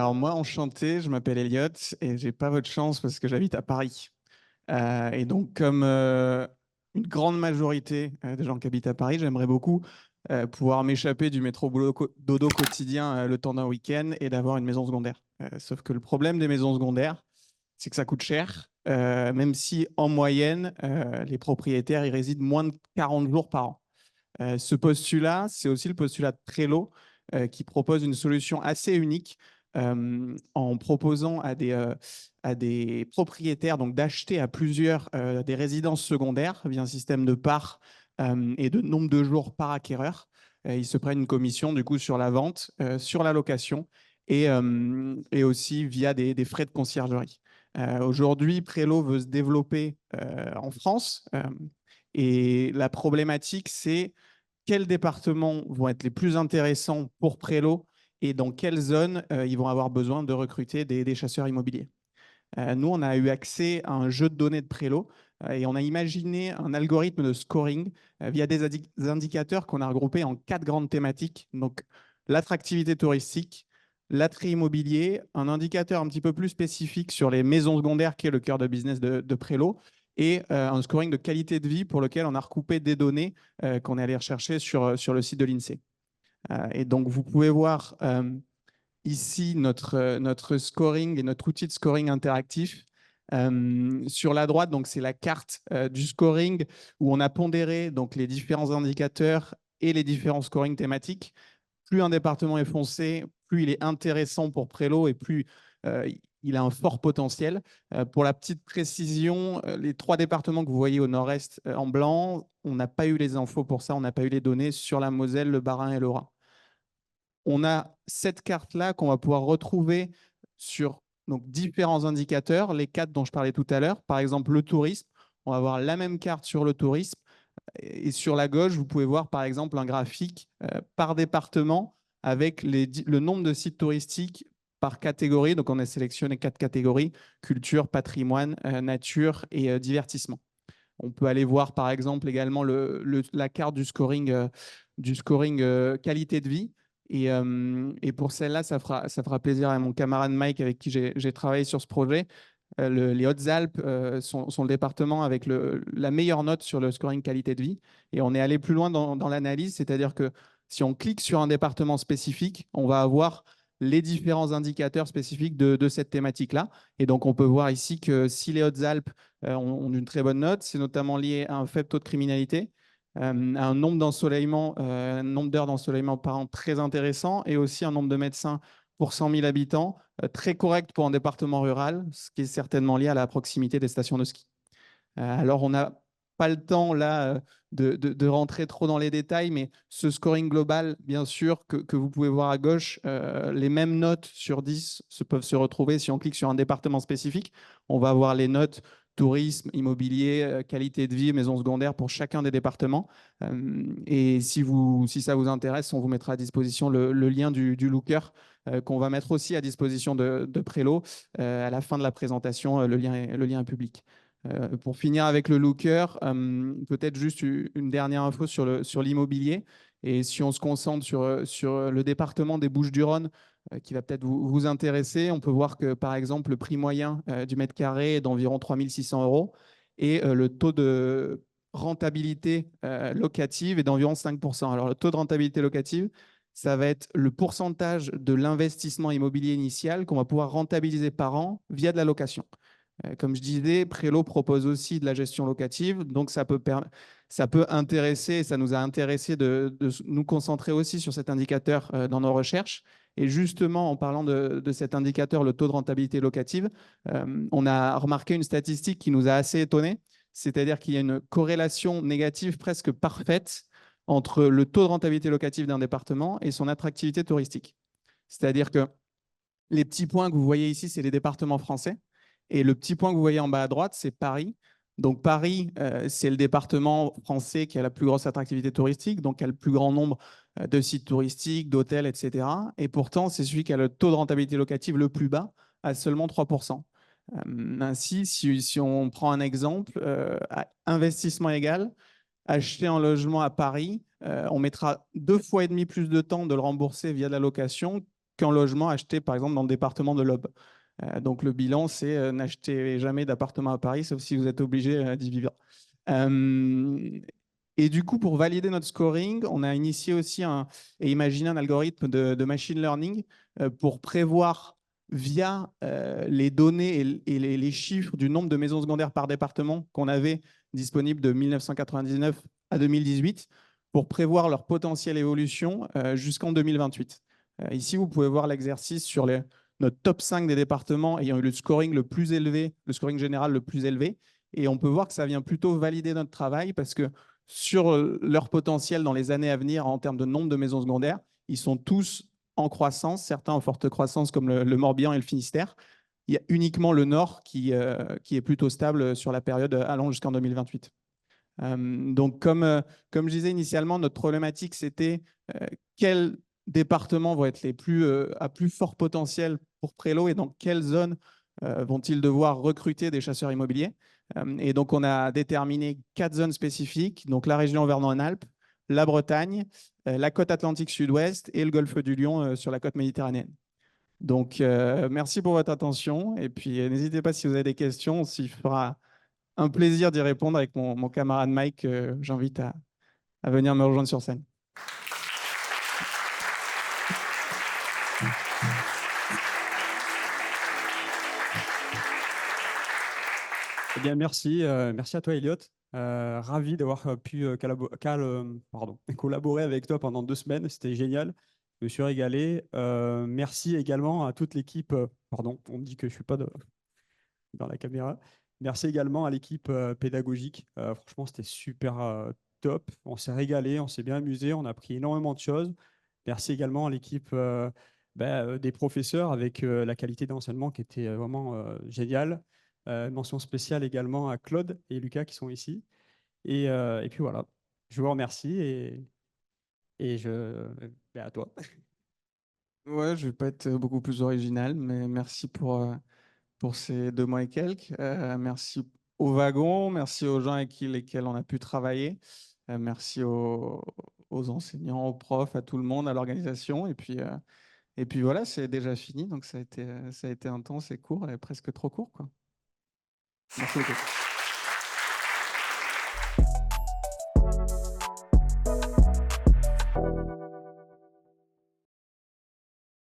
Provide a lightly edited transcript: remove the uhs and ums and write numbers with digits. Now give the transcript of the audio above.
Alors moi, enchanté, je m'appelle Elliot et j'ai pas votre chance parce que j'habite à Paris. Et donc, comme une grande majorité des gens qui habitent à Paris, j'aimerais beaucoup pouvoir m'échapper du métro boulot dodo quotidien le temps d'un week-end et d'avoir une maison secondaire. Sauf que le problème des maisons secondaires, c'est que ça coûte cher, même si en moyenne, les propriétaires y résident moins de 40 jours par an. Ce postulat, c'est aussi le postulat de Trello, qui propose une solution assez unique en proposant à des propriétaires donc d'acheter à plusieurs des résidences secondaires via un système de parts et de nombre de jours par acquéreur. Ils se prennent une commission du coup sur la vente, sur la location et aussi via des frais de conciergerie. Aujourd'hui, Prelo veut se développer en France et la problématique, c'est quels départements vont être les plus intéressants pour Prélo et dans quelles zones ils vont avoir besoin de recruter des chasseurs immobiliers. Nous, on a eu accès à un jeu de données de Prélo et on a imaginé un algorithme de scoring via des indicateurs qu'on a regroupés en 4 grandes thématiques. Donc, l'attractivité touristique, l'attrait immobilier, un indicateur un petit peu plus spécifique sur les maisons secondaires, qui est le cœur de business de Prélo, et un scoring de qualité de vie pour lequel on a recoupé des données qu'on est allé rechercher sur le site de l'INSEE. Et donc, vous pouvez voir ici notre scoring et notre outil de scoring interactif. Sur la droite, donc c'est la carte du scoring où on a pondéré donc les différents indicateurs et les différents scorings thématiques. Plus un département est foncé, plus il est intéressant pour Prélo et plus il a un fort potentiel. Pour la petite précision, les 3 départements que vous voyez au nord-est en blanc, on n'a pas eu les infos pour ça, on n'a pas eu les données sur la Moselle, le Bas-Rhin et le Rhin. On a cette carte-là qu'on va pouvoir retrouver sur donc, différents indicateurs, les 4 dont je parlais tout à l'heure. Par exemple, le tourisme, on va avoir la même carte sur le tourisme. Et sur la gauche, vous pouvez voir par exemple un graphique par département avec le nombre de sites touristiques par catégorie. Donc, on a sélectionné 4 catégories: culture, patrimoine, nature et divertissement. On peut aller voir par exemple également la carte du scoring qualité de vie. Et pour celle-là, ça fera plaisir à mon camarade Mike avec qui j'ai travaillé sur ce projet. Les Hautes-Alpes sont le département avec la meilleure note sur le scoring qualité de vie. Et on est allé plus loin dans l'analyse, c'est-à-dire que si on clique sur un département spécifique, on va avoir les différents indicateurs spécifiques de cette thématique-là. Et donc, on peut voir ici que si les Hautes-Alpes ont une très bonne note, c'est notamment lié à un faible taux de criminalité, à un nombre nombre d'heures d'ensoleillement par an très intéressant et aussi un nombre de médecins pour 100 000 habitants très correct pour un département rural, ce qui est certainement lié à la proximité des stations de ski. Alors, on n'a pas le temps là de rentrer trop dans les détails, mais ce scoring global, bien sûr, que vous pouvez voir à gauche, les mêmes notes sur 10 peuvent se retrouver si on clique sur un département spécifique. On va avoir les notes tourisme, immobilier, qualité de vie, maison secondaire pour chacun des départements. Et si ça vous intéresse, on vous mettra à disposition le lien du Looker qu'on va mettre aussi à disposition de Prélo à la fin de la présentation. Le lien est public. Pour finir avec le Looker, peut-être juste une dernière info sur l'immobilier. Et si on se concentre sur le département des Bouches-du-Rhône, qui va peut-être vous intéresser, on peut voir que, par exemple, le prix moyen du mètre carré est d'environ 3 600 euros et le taux de rentabilité locative est d'environ 5%. Alors, le taux de rentabilité locative, ça va être le pourcentage de l'investissement immobilier initial qu'on va pouvoir rentabiliser par an via de la location. Comme je disais, Prélo propose aussi de la gestion locative, donc ça peut intéresser, ça nous a intéressé de nous concentrer aussi sur cet indicateur dans nos recherches. Et justement, en parlant de cet indicateur, le taux de rentabilité locative, on a remarqué une statistique qui nous a assez étonnés, c'est-à-dire qu'il y a une corrélation négative presque parfaite entre le taux de rentabilité locative d'un département et son attractivité touristique. C'est-à-dire que les petits points que vous voyez ici, c'est les départements français. Et le petit point que vous voyez en bas à droite, c'est Paris. Donc Paris, c'est le département français qui a la plus grosse attractivité touristique, donc qui a le plus grand nombre de sites touristiques, d'hôtels, etc. Et pourtant, c'est celui qui a le taux de rentabilité locative le plus bas, à seulement 3%. Ainsi, si on prend un exemple, à investissement égal, acheter un logement à Paris, on mettra 2,5 fois plus de temps de le rembourser via de la location qu'un logement acheté, par exemple, dans le département de l'Aube. Donc, le bilan, c'est n'achetez jamais d'appartement à Paris, sauf si vous êtes obligé d'y vivre. Et du coup, pour valider notre scoring, on a initié aussi et imaginé un algorithme de machine learning pour prévoir via les données et les chiffres du nombre de maisons secondaires par département qu'on avait disponibles de 1999 à 2018 pour prévoir leur potentielle évolution jusqu'en 2028. Ici, vous pouvez voir l'exercice sur notre top 5 des départements ayant eu le scoring le plus élevé, le scoring général le plus élevé. Et on peut voir que ça vient plutôt valider notre travail parce que sur leur potentiel dans les années à venir en termes de nombre de maisons secondaires, ils sont tous en croissance, certains en forte croissance comme le Morbihan et le Finistère. Il y a uniquement le Nord qui est plutôt stable sur la période allant jusqu'en 2028. Donc, comme je disais initialement, notre problématique, c'était quels départements vont être les plus à plus fort potentiel pour Prélo et dans quelles zones vont-ils devoir recruter des chasseurs immobiliers. Et donc, on a déterminé 4 zones spécifiques, donc la région Auvergne-Rhône-Alpes, la Bretagne, la côte atlantique sud-ouest et le golfe du Lion sur la côte méditerranéenne. Donc, merci pour votre attention. Et puis, n'hésitez pas si vous avez des questions, on s'y fera un plaisir d'y répondre avec mon camarade Mike. J'invite à venir me rejoindre sur scène. Eh bien, merci. Merci à toi, Elliot. Ravi d'avoir pu collaborer avec toi pendant 2 semaines. C'était génial. Je me suis régalé. Merci également à toute l'équipe. Pardon, on me dit que je ne suis pas dans la caméra. Merci également à l'équipe pédagogique. Franchement, c'était super top. On s'est régalé, on s'est bien amusé, on a appris énormément de choses. Merci également à l'équipe des professeurs avec la qualité d'enseignement qui était vraiment géniale. Mention spéciale également à Claude et Lucas qui sont ici. Et puis voilà, je vous remercie et à toi. Ouais, je vais pas être beaucoup plus original, mais merci pour ces 2 mois et quelques. Merci au wagon, merci aux gens avec lesquels on a pu travailler. Merci aux enseignants, aux profs, à tout le monde, à l'organisation. Et puis voilà, c'est déjà fini. Donc ça a été intense et court, et presque trop court, quoi. Merci beaucoup.